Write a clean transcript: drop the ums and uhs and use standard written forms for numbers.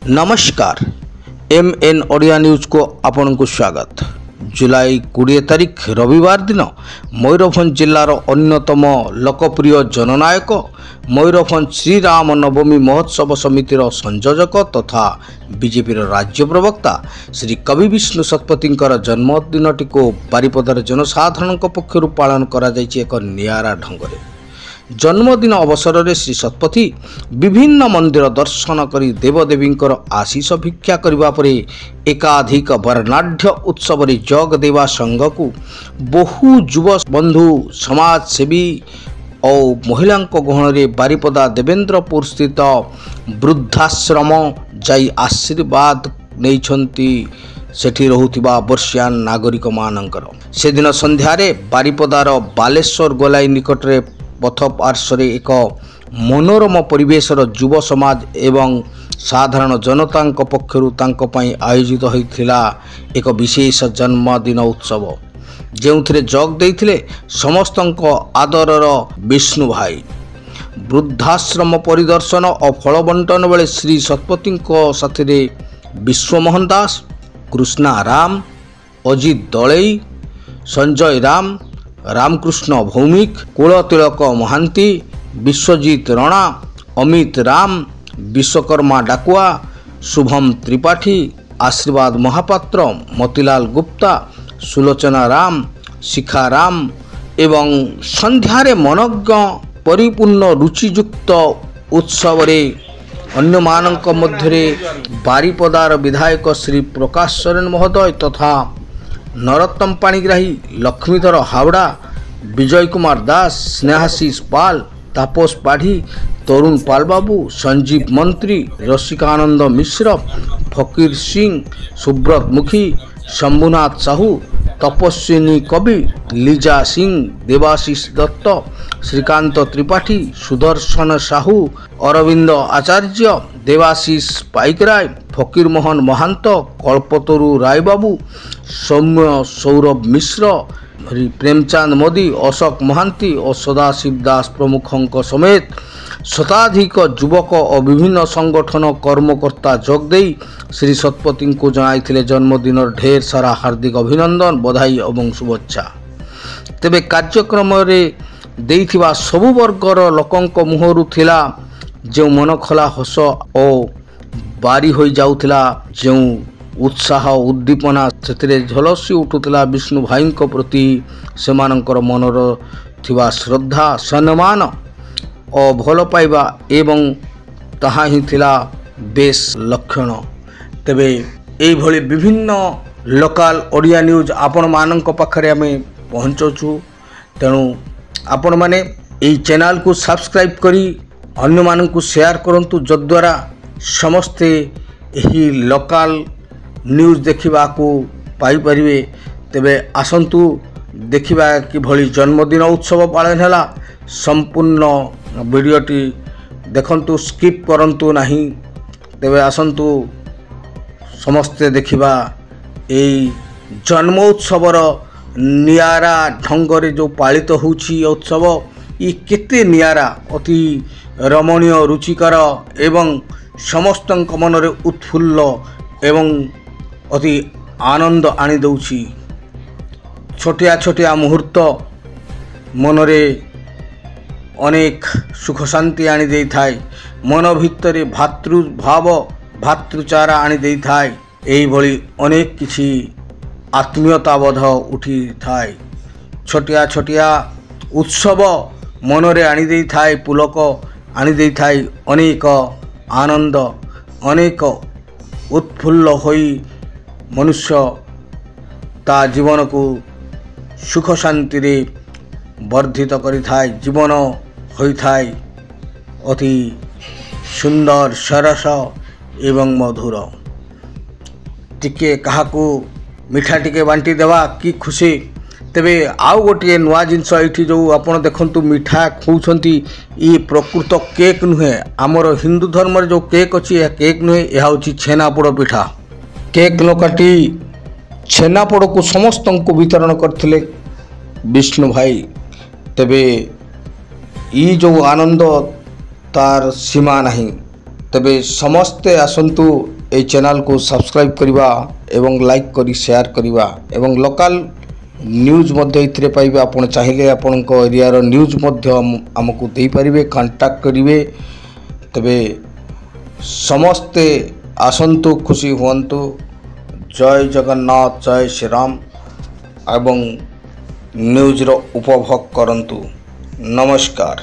नमस्कार MN Odia news को आपन को स्वागत। जुलाई 20 तारिख रविवार दिन मयूरभंज जिलार अन्यतम लोकप्रिय जननायक मयूरभंज श्रीराम नवमी महोत्सव समितिर संयोजक तथा बीजेपी राज्य प्रवक्ता श्री कवि विष्णु शतपथी जन्मदिनटी को बारिपदार जनसाधारण पक्षर पालन करा जायछि एक नियारा ढंगरे। जन्मदिन अवसर में श्री शतपथी विभिन्न मंदिर दर्शन करी देवदेवींकर आशीष भिक्षा करबा परे एकाधिक वर्णाढ्य उत्सव रे जोग देवा संघ को बहु युव बंधु समाजसेवी और महिला गहन रे बारिपदा देवेंद्रपुर स्थित वृद्धाश्रम जाई आशीर्वाद नैछंती सेठी रहुथिबा वर्षियान नागरिक मानकर। से दिन संध्यारे बारिपदार बालेश्वर गोलाई निकट रे पथ पार्श्व एक मनोरम परिवेशर युव समाज एवं साधारण जनता पक्षर आयोजित होता एक विशेष जन्मदिन उत्सव जो जोग देते समस्त आदरर विष्णु भाई। वृद्धाश्रम परिदर्शन और फल बंटन बेले श्री शतपथी साथी विश्वमोहन दास, कृष्णा राम, अजित दलई, संजय राम, रामकृष्ण भौमिक, कुलतिलक महांती, विश्वजीत राणा, अमित राम, विश्वकर्मा डाकुआ, शुभम त्रिपाठी, आशीर्वाद महापात्र, मोतीलाल गुप्ता, सुलोचना राम, शिखा राम एवं संध्यारे मनज्ञ परिपूर्ण रुचियुक्त उत्सव रे अन्य मानक मध्य बारिपदार विधायक श्री प्रकाश सोरेन महोदय तथा नरोत्तम पाणिग्राही, लक्ष्मीधर हावड़ा, विजय कुमार दास, स्नेहाशीष पाल, तापस पाढ़ी, तरुण पालबाबू, संजीव मंत्री, रसिकानंद मिश्र, फकीर सिंह, सुब्रत मुखी, शंभुनाथ साहू, तपस्विनी कवि, लीजा सिंह, देवाशीष दत्त, श्रीकांत त्रिपाठी, सुदर्शन साहू, अरविंद आचार्य, देवाशीष पाइकराय, फकीर मोहन महंत, कल्पतरु रायबाबू, सौम्य सौरभ मिश्र, प्रेमचंद मोदी, अशोक महांती और सदाशिव दास प्रमुखों समेत शताधिक युवक और विभिन्न संगठन कर्मकर्ता जोग दे श्री शतपथी को जनाइथिले जन्मदिन ढेर सारा हार्दिक अभिनंदन, बधाई और शुभेच्छा। तेबे कार्यक्रम रे देइथिबा सबु वर्गर लोकंक मुहरु थिला जो मनखला हस और बारी हो जाउथिला जो उत्साह उद्दीपना से झलसी उठुला विष्णु भाई प्रति सेमानंकर मनर थिबा श्रद्धा सम्मान और भल पाइबा एवं ताहा ही थिला बेस लक्षण। तेबे एई भली विभिन्न लोकल ओडिया न्यूज आपण मानक पाखरे आमे पहुंचोछु, तेणु आपण माने एई चैनल को सब्सक्राइब करी अन्य मानक शेयर करंतु जद्वारा समस्ते एही लोकल न्यूज देखा पाई परिवे। तेबे आसंतु देखिबा कि भली जन्मदिन उत्सव पालन है। संपूर्ण वीडियोटी देखंतु, स्किप करंतु नहीं। तेबे आसंतु समस्ते देखिबा एई जन्मोत्सवर नियारा ढंगरे जो पालित होउछि उत्सव ये केते नियारा, अति रमणीय, रुचिकर एवं समस्त मनरे उत्फुल्ल एवं अति आनंद आनी दउछि। छोटिया छोटिया मुहूर्त मनरे अनेक सुख शांति आनी देई थाए, मन भितरे भातृभाव भातृचारा आनी देई थाए। एई भली अनेक किछि आत्मीयता बोध उठी थाए। छोटिया छोटिया उत्सव मनरे आनी देई थाए, पुलक आनी देई थाए, अनेक आनंद, अनेक उत्फुल्ल होई मनुष्य ता जीवन को सुख शांति रे वर्धित करि थाए। जीवन होई थाए अति सुंदर, सरस एवं मधुर। टिके काहाकू मिठा टिके बांटी देवा कि खुशी। तेबे आउ गोटे नुआ जिनस ये जो आपन देखंतु मिठा खुचंती ये प्रकृत केक नुहे। आमर हिंदू धर्म जो केक अच्छी यह केक नुहे, यह हूँ छेनापोड़ पिठा। केक न काटी छेनापोड़ को समस्त को वितरण करथिले विष्णु भाई। तेबे ये जो आनंद तार सीमा नहीं। ତେବେ ସମସ୍ତେ ଆସନ୍ତୁ ଏହି ଚ୍ୟାନେଲକୁ ସବସ୍କ୍ରାଇବ୍ କରିବା ଏବଂ ଲାଇକ୍ କରି ସେୟାର କରିବା ଏବଂ ଲୋକାଲ ନ୍ୟୁଜ୍ ମଧ୍ୟ ଏଥିରେ ପାଇବେ। ଆପଣ ଚାହିଁଲେ ଆପଣଙ୍କ ଏରିଆର ନ୍ୟୁଜ୍ ମଧ୍ୟ ଆମକୁ ଦେଇପାରିବେ, କଣ୍ଟାକ୍ଟ କରିବେ। ତେବେ ସମସ୍ତେ ଆସନ୍ତୁ, ଖୁସି ହୁଅନ୍ତୁ। ଜୟ ଜଗନ୍ନାଥ, ଜୟ ଶ୍ରୀରାମ ଏବଂ ନ୍ୟୁଜ୍ର ଉପଭୋଗ କରନ୍ତୁ। ନମସ୍କାର।